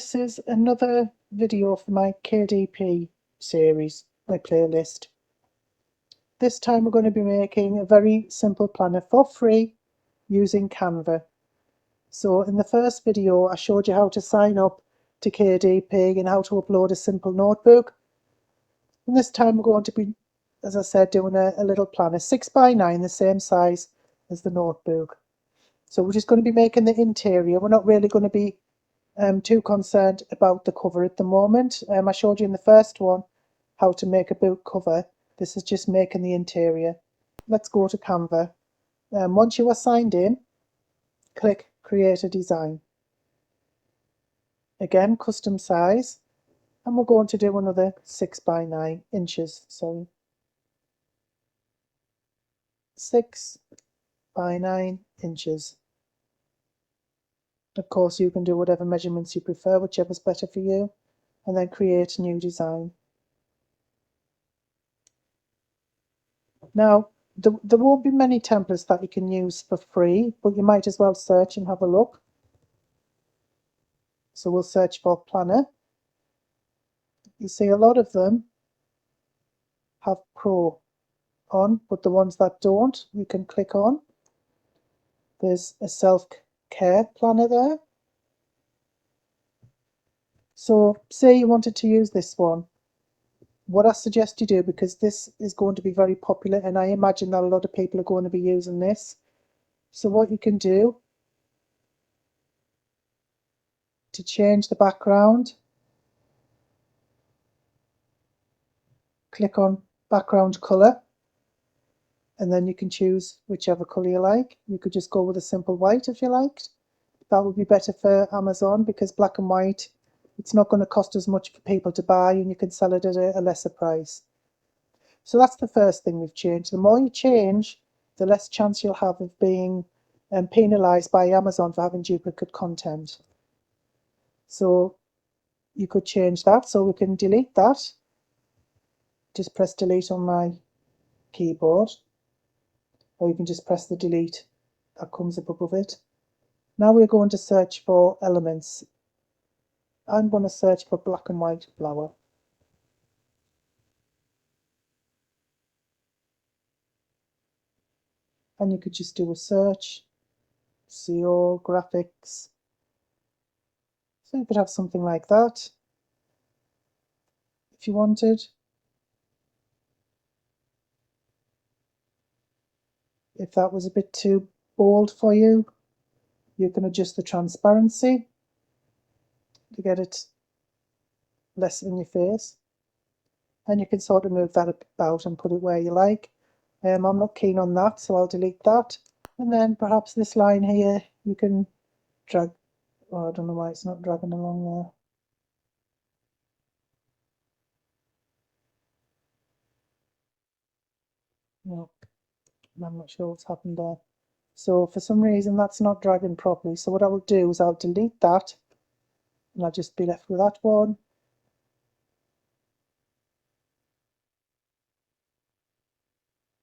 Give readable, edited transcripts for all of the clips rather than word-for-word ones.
this is another video for my KDP series, my playlist. This time we're going to be making a very simple planner for free using Canva. So in the first video I showed you how to sign up to KDP and how to upload a simple notebook. And this time we're going to be, as I said, doing a little planner, 6x9, the same size as the notebook. So we're just going to be making the interior. We're not really going to be too concerned about the cover at the moment. I showed you in the first one how to make a book cover. This is just making the interior. Let's go to Canva. Once you are signed in, click Create a Design. Again, custom size, and we're going to do another 6x9 inches. 6x9 inches. Of course, you can do whatever measurements you prefer, whichever's better for you, and then create new design. Now, there won't be many templates that you can use for free, but you might as well search and have a look. So we'll search for planner. You see a lot of them have Pro on, but the ones that don't, you can click on. There's a self-care planner there. So say you wanted to use this one. What I suggest you do, because this is going to be very popular and I imagine that a lot of people are going to be using this. So what you can do to change the background, click on background color, and then you can choose whichever color you like. You could just go with a simple white if you liked. That would be better for Amazon because black and white, it's not going to cost as much for people to buy and you can sell it at a lesser price. So that's the first thing we've changed. The more you change, the less chance you'll have of being penalized by Amazon for having duplicate content. So you could change that. So we can delete that. Just press delete on my keyboard, or you can just press the delete that comes up above it. Now we're going to search for elements. I'm going to search for black and white flower. And you could just do a search, see all graphics. So you could have something like that if you wanted. If that was a bit too bold for you, you can adjust the transparency to get it less in your face. And you can sort of move that about and put it where you like. I'm not keen on that, so I'll delete that. And then perhaps this line here, you can drag. Oh, I don't know why it's not dragging along there. No, I'm not sure what's happened there. So for some reason that's not dragging properly. So what I will do is I'll delete that and I'll just be left with that one.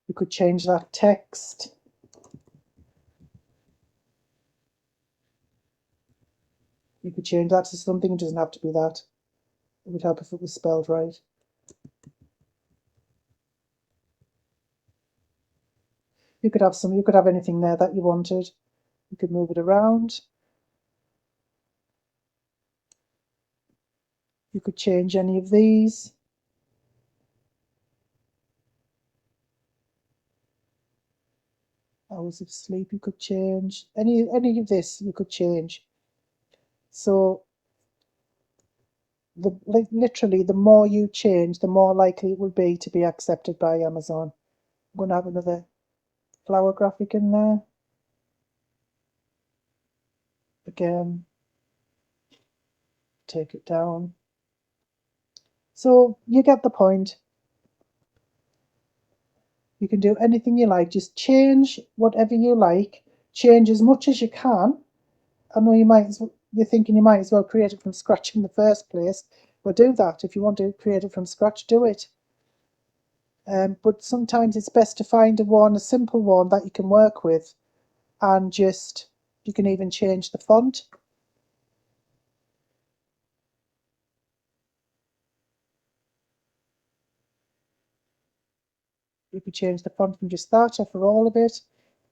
You could change that text. You could change that to something, it doesn't have to be that. It would help if it was spelled right. You could have anything there that you wanted. You could move it around. You could change any of these. Hours of sleep you could change. Any of this you could change. So literally the more you change, the more likely it will be to be accepted by Amazon. I'm going to have another flower graphic in there. Again, take it down. So you get the point. You can do anything you like, just change whatever you like, change as much as you can. I know you're thinking you might as well create it from scratch in the first place. Well, do that. If you want to create it from scratch, do it. But sometimes it's best to find a simple one that you can work with, and you can even change the font. You could change the font from just that or for all of it.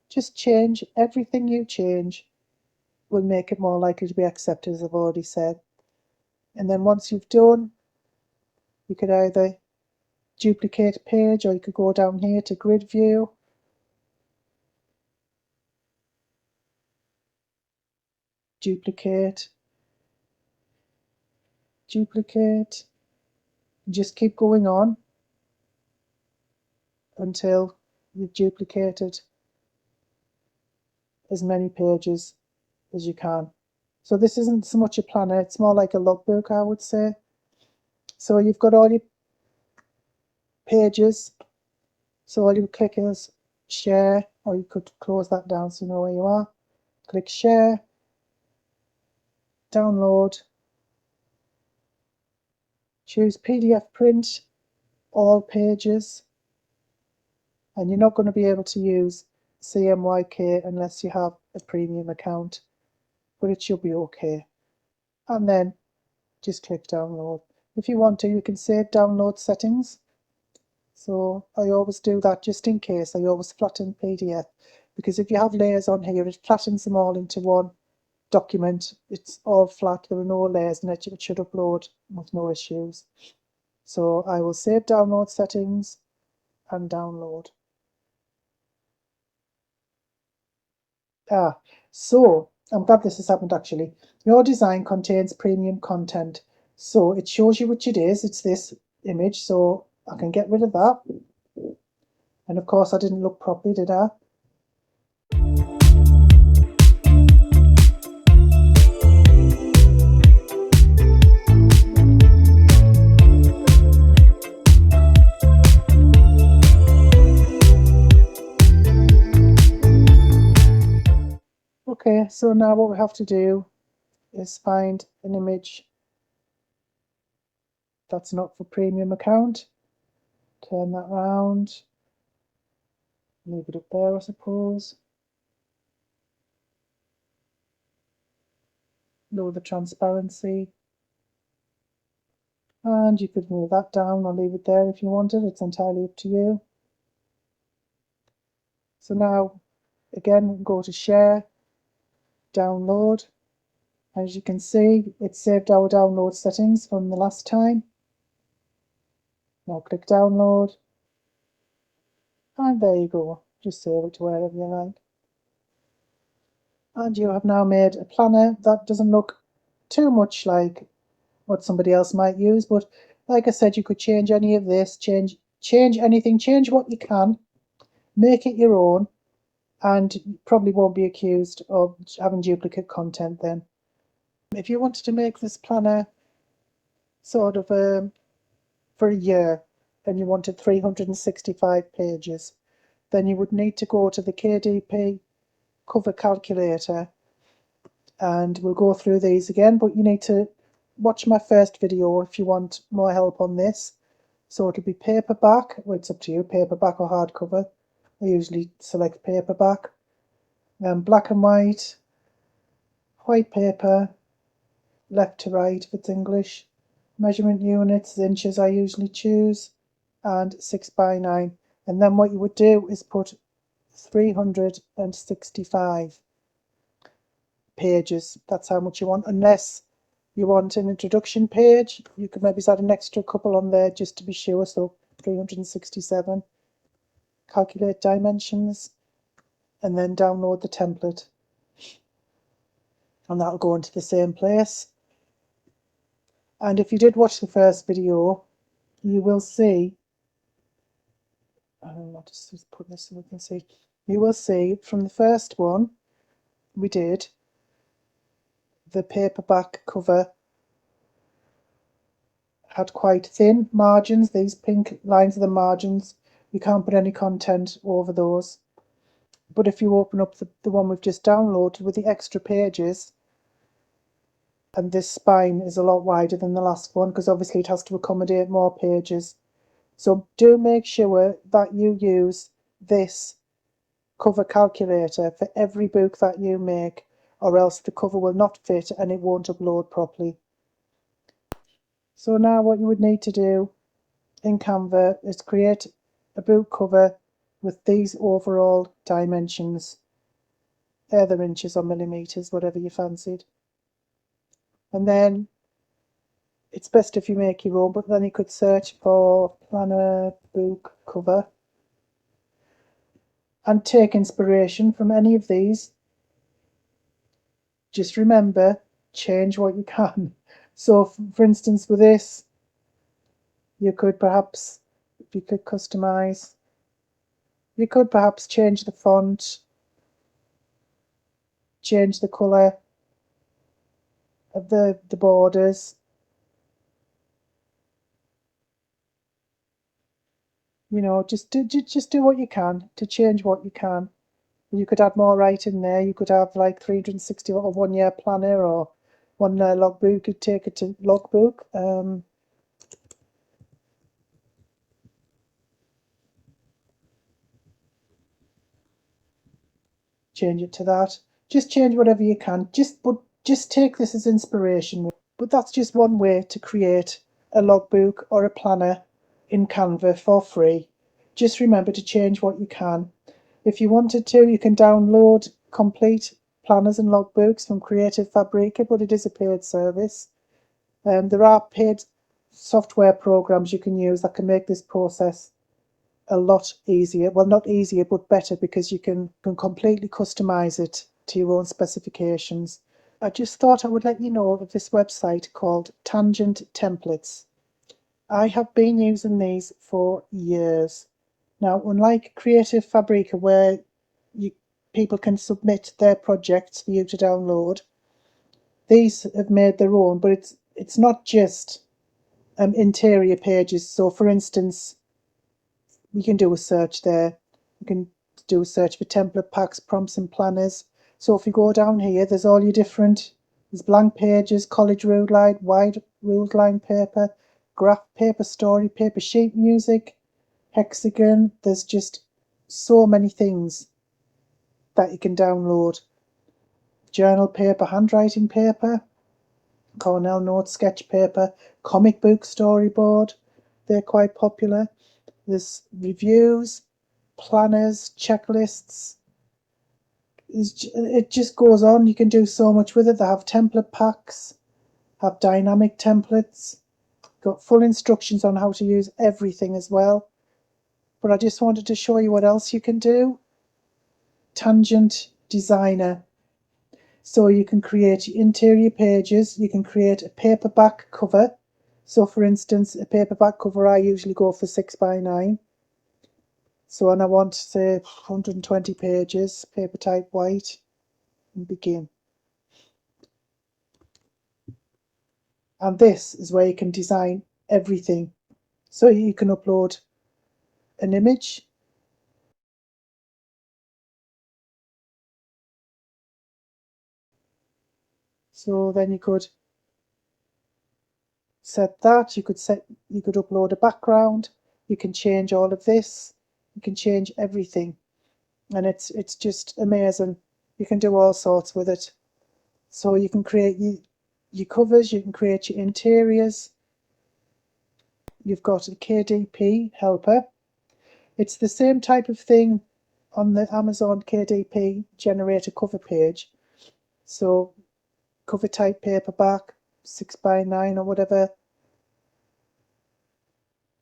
Just change everything you change will make it more likely to be accepted, as I've already said. And then once you've done, you could either duplicate a page or you could go down here to grid view. Duplicate. Duplicate. Just keep going on until you've duplicated as many pages as you can. So this isn't so much a planner, it's more like a logbook, I would say. So you've got all your pages, so all you click is share, or you could close that down so you know where you are. Click share, download, choose PDF print, all pages, and you're not going to be able to use CMYK unless you have a premium account, but it should be okay. And then just click download. If you want to, you can save download settings. So I always do that just in case. I always flatten PDF, because if you have layers on here, it flattens them all into one document. It's all flat, there are no layers, and it should upload with no issues. So I will save download settings and download. So I'm glad this has happened actually. Your design contains premium content. So it shows you which it is. It's this image, so I can get rid of that. And of course I didn't look properly, did I? Okay, so now what we have to do is find an image that's not for premium account. Turn that round. Leave it up there, I suppose. Lower the transparency. And you could move that down or leave it there if you wanted. It's entirely up to you. So now, again, go to share, download. As you can see, it saved our download settings from the last time. Now click download. And there you go. Just save it to wherever you like. And you have now made a planner that doesn't look too much like what somebody else might use, but like I said, you could change any of this, change anything, change what you can, make it your own, and you probably won't be accused of having duplicate content then. If you wanted to make this planner sort of for a year and you wanted 365 pages, then you would need to go to the KDP cover calculator, and we'll go through these again, but you need to watch my first video if you want more help on this. So it'll be paperback, well, it's up to you, paperback or hardcover. I usually select paperback. Black and white, white paper, left to right if it's English. Measurement units, inches I usually choose, and 6x9. And then what you would do is put 365 pages. That's how much you want, unless you want an introduction page. You could maybe add an extra couple on there just to be sure. So 367. Calculate dimensions, and then download the template, and that'll go into the same place. And if you did watch the first video, you will see, I'll just put this so we can see, you will see from the first one we did, the paperback cover had quite thin margins. These pink lines are the margins. You can't put any content over those. But if you open up the one we've just downloaded with the extra pages, and this spine is a lot wider than the last one because obviously it has to accommodate more pages. So do make sure that you use this cover calculator for every book that you make, or else the cover will not fit and it won't upload properly. So now what you would need to do in Canva is create a book cover with these overall dimensions, either inches or millimeters, whatever you fancied. And then it's best if you make your own, but then you could search for planner book cover and take inspiration from any of these. Just remember, change what you can. So for instance, with this, you could perhaps, if you could customize, you could perhaps change the font, change the color of the borders. You know, just do what you can to change what you can. You could add more writing there. You could have like 360 or 1 year planner or one logbook. You could take it to logbook. Change it to that. Just change whatever you can. Just take this as inspiration. But that's just one way to create a logbook or a planner in Canva for free. Just remember to change what you can. If you wanted to, you can download complete planners and logbooks from Creative Fabrica, but it is a paid service. There are paid software programs you can use that can make this process a lot easier. Well, not easier, but better, because you can completely customize it to your own specifications. I just thought I would let you know of this website called Tangent Templates. I have been using these for years. Now, unlike Creative Fabrica, where people can submit their projects for you to download, these have made their own, but it's not just interior pages. So for instance, you can do a search there. You can do a search for template packs, prompts and planners. So if you go down here, there's all your different, there's blank pages, college ruled line, wide ruled line paper, graph paper, story paper, sheet music, hexagon. There's just so many things that you can download. Journal paper, handwriting paper, Cornell note sketch paper, comic book storyboard. They're quite popular. There's reviews, planners, checklists. It just goes on. You can do so much with it. They have template packs, have dynamic templates, got full instructions on how to use everything as well. But I just wanted to show you what else you can do. Tangent Designer. So you can create interior pages, you can create a paperback cover. So for instance, a paperback cover I usually go for 6x9. So when I want, say, 120 pages, paper type white, and begin. And this is where you can design everything. So you can upload an image. So then you could set that, you could upload a background, you can change all of this, you can change everything. And it's just amazing. You can do all sorts with it. So you can create your covers, you can create your interiors. You've got a KDP helper. It's the same type of thing on the Amazon KDP generate a cover page. So cover type paperback, 6x9 or whatever,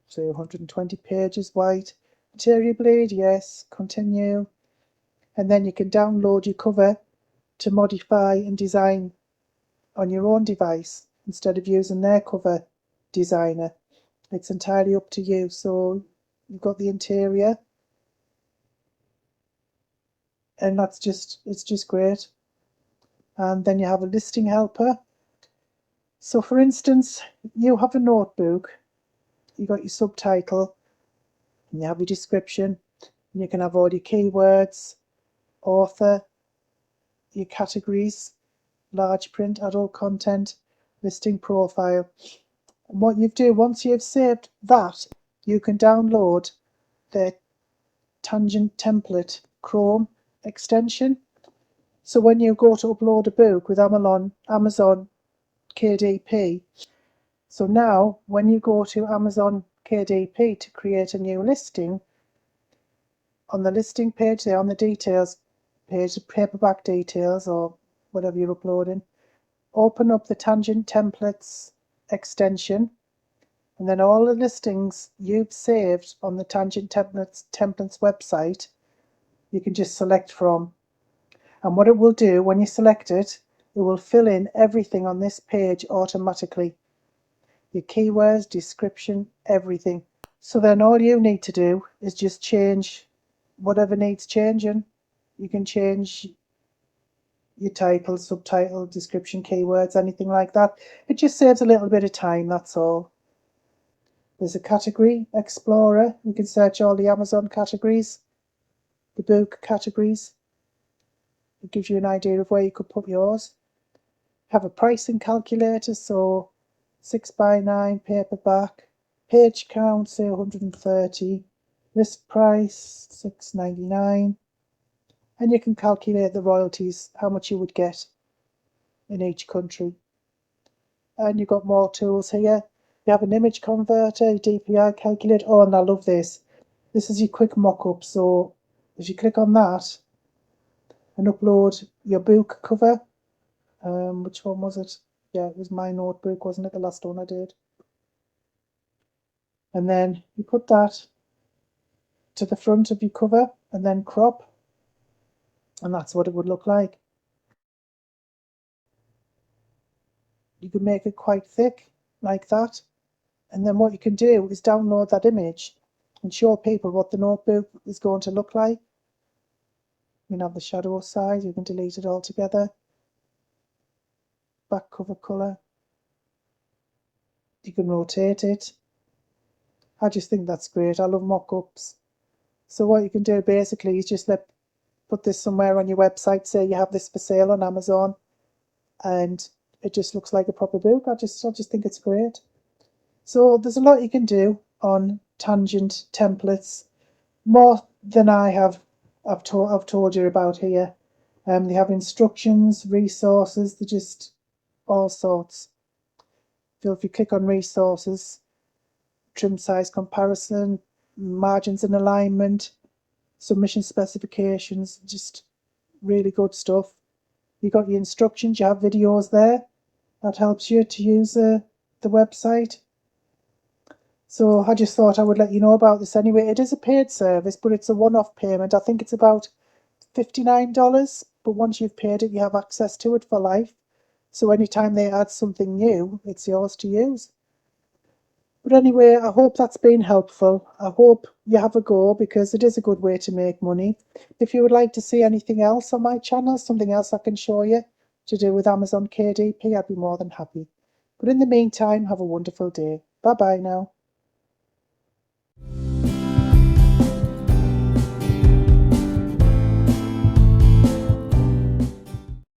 say 120 pages white. Interior bleed, yes, continue. And then you can download your cover to modify and design on your own device instead of using their cover designer. It's entirely up to you. So you've got the interior, and it's just great. And then you have a listing helper. So for instance, you have a notebook, you got your subtitle, and you have your description, and you can have all your keywords, author, your categories, large print, adult content, listing profile. And what you do, once you've saved that, you can download the Tangent Template Chrome extension. So when you go to upload a book with Amazon KDP, so now when you go to Amazon KDP to create a new listing, on the listing page there, on the details page, the paperback details or whatever you're uploading, open up the Tangent Templates extension, and then all the listings you've saved on the Tangent Templates website, you can just select from. And what it will do when you select it, it will fill in everything on this page automatically. Your keywords, description, everything. So then all you need to do is just change whatever needs changing. You can change your title, subtitle, description, keywords, anything like that. It just saves a little bit of time, that's all. There's a category explorer. You can search all the Amazon categories, the book categories. It gives you an idea of where you could put yours. Have a pricing calculator, so 6x9 paperback, page count say 130, list price $6.99, and you can calculate the royalties, how much you would get in each country. And you've got more tools here. You have an image converter, DPI calculator. Oh, and I love this. This is your quick mock-up. So if you click on that and upload your book cover, which one was it? Yeah, it was my notebook, wasn't it? The last one I did. And then you put that to the front of your cover and then crop. And that's what it would look like. You could make it quite thick, like that. And then what you can do is download that image and show people what the notebook is going to look like. You can have the shadow size, you can delete it altogether. Back cover colour. You can rotate it. I just think that's great. I love mock-ups. So what you can do basically is just put this somewhere on your website, say you have this for sale on Amazon, and it just looks like a proper book. I just think it's great. So there's a lot you can do on Tangent Templates, more than I've told you about here. They have instructions, resources, they're just all sorts. So if you click on resources, trim size comparison, margins and alignment, submission specifications, just really good stuff. You got your instructions, you have videos there. That helps you to use the website. So I just thought I would let you know about this anyway. It is a paid service, but it's a one-off payment. I think it's about $59, but once you've paid it, you have access to it for life. So anytime they add something new, it's yours to use. But anyway, I hope that's been helpful. I hope you have a go, because it is a good way to make money. If you would like to see anything else on my channel, something else I can show you to do with Amazon KDP, I'd be more than happy. But in the meantime, have a wonderful day. Bye bye now.